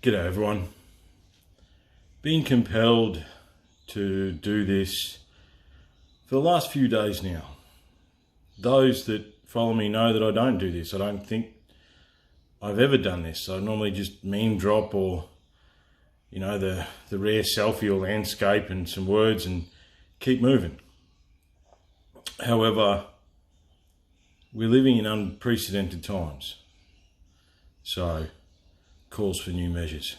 G'day everyone. Being compelled to do this for the last few days now. Those that follow me know that I don't do this. I don't think I've ever done this. I normally just meme drop or, you know, the rare selfie or landscape and some words and keep moving. However, we're living in unprecedented times. So, calls for new measures.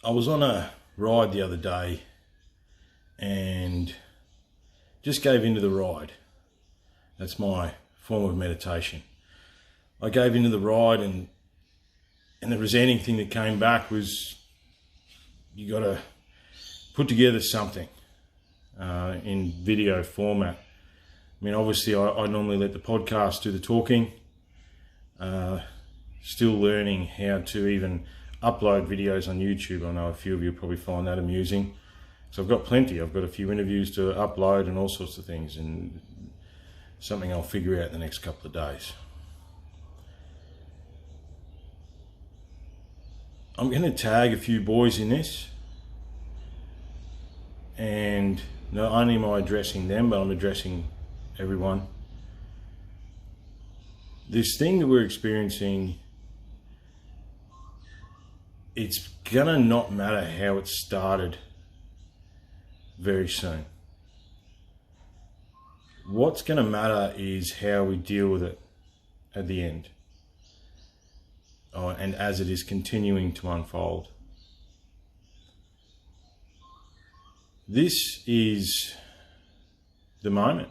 I was on a ride the other day and just gave into the ride. That's my form of meditation. I gave into the ride and the resenting thing that came back was you got to put together something in video format. I mean, obviously I normally let the podcast do the talking. Still learning how to even upload videos on YouTube. I know a few of you probably find that amusing. So I've got plenty. I've got a few interviews to upload and all sorts of things, and something I'll figure out in the next couple of days. I'm going to tag a few boys in this, and not only am I addressing them, but I'm addressing everyone. This thing that we're experiencing, it's gonna not matter how it started very soon. What's gonna matter is how we deal with it at the end. And as it is continuing to unfold. This is the moment.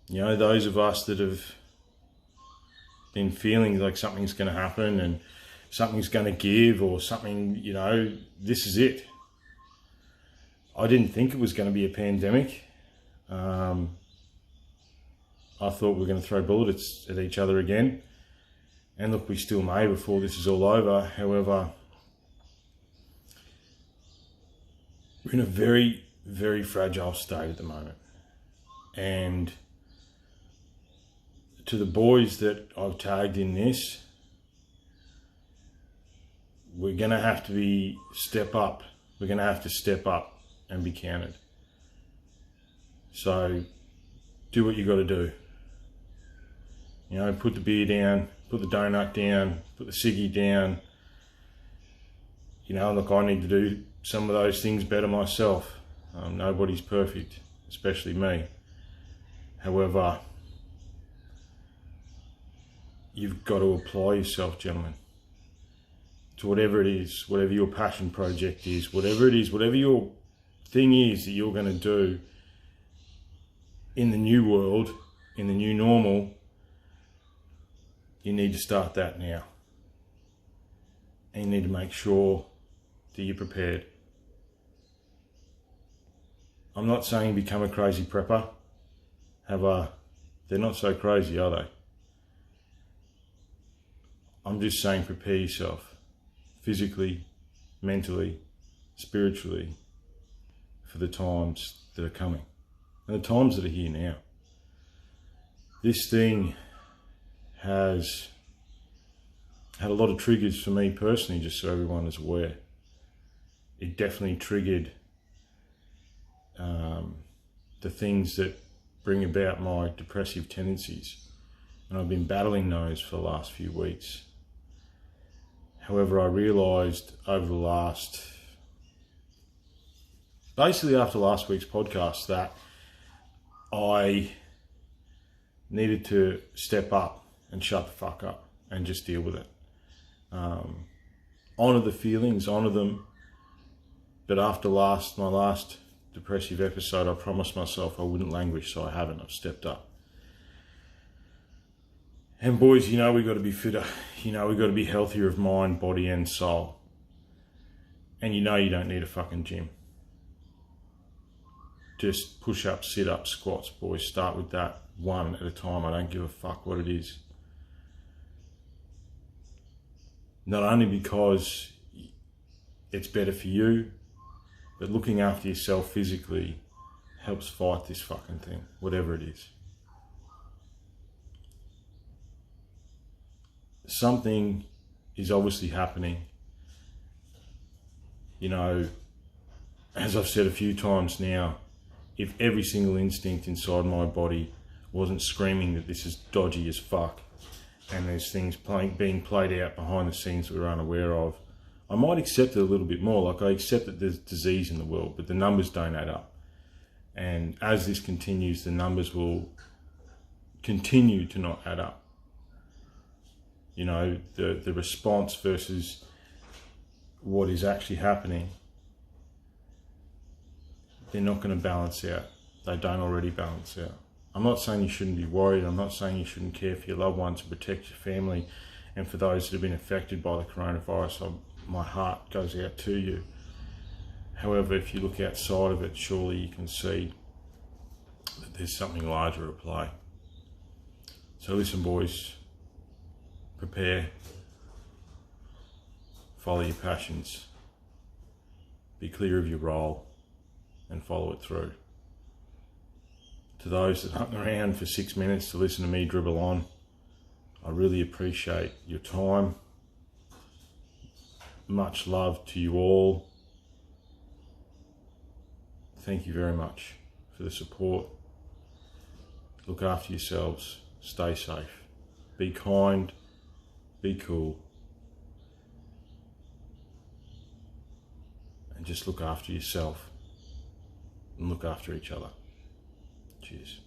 You know, those of us that have been feeling like something's going to happen and something's going to give or something, you know, this is it. I didn't think it was going to be a pandemic. I thought we were going to throw bullets at each other again. And look, we still may before this is all over. However, we're in a very, very fragile state at the moment. And to the boys that I've tagged in this, we're going to have to step up. We're going to have to step up and be counted. So do what you got to do. You know, put the beer down, put the donut down, put the ciggy down. You know, look, I need to do some of those things better myself. Nobody's perfect, especially me. However, you've got to apply yourself, gentlemen, to whatever it is, whatever your passion project is, whatever it is, whatever your thing is that you're going to do in the new world, in the new normal. You need to start that now. And you need to make sure that you're prepared. I'm not saying become a crazy prepper. However, they're not so crazy, are they? I'm just saying prepare yourself physically, mentally, spiritually for the times that are coming and the times that are here now. This thing has had a lot of triggers for me personally, just so everyone is aware. It definitely triggered the things that bring about my depressive tendencies, and I've been battling those for the last few weeks. However, I realised over the basically after last week's podcast, that I needed to step up and shut the fuck up and just deal with it. Honour the feelings, honour them. But after my last depressive episode, I promised myself I wouldn't languish, so I haven't. I've stepped up. And boys, you know, we've got to be fitter. You know, we've got to be healthier of mind, body and soul. And you know you don't need a fucking gym. Just push-ups, sit-ups, squats, boys. Start with that one at a time. I don't give a fuck what it is. Not only because it's better for you, but looking after yourself physically helps fight this fucking thing, whatever it is. something is obviously happening. You know, as I've said a few times now, if every single instinct inside my body wasn't screaming that this is dodgy as fuck, and there's things being played out behind the scenes that we're unaware of, I might accept it a little bit more. Like, I accept that there's disease in the world, but the numbers don't add up. And as this continues, the numbers will continue to not add up. You know, the response versus what is actually happening, they're not going to balance out. They don't already balance out. I'm not saying you shouldn't be worried. I'm not saying you shouldn't care for your loved ones and protect your family. And for those that have been affected by the coronavirus, my heart goes out to you. However, if you look outside of it, surely you can see that there's something larger at play. So listen, boys, prepare, follow your passions, be clear of your role, and follow it through. To those that hung around for 6 minutes to listen to me dribble on, I really appreciate your time. Much love to you all. Thank you very much for the support. Look after yourselves. Stay safe. Be kind. Be cool. And just look after yourself and look after each other. Cheers.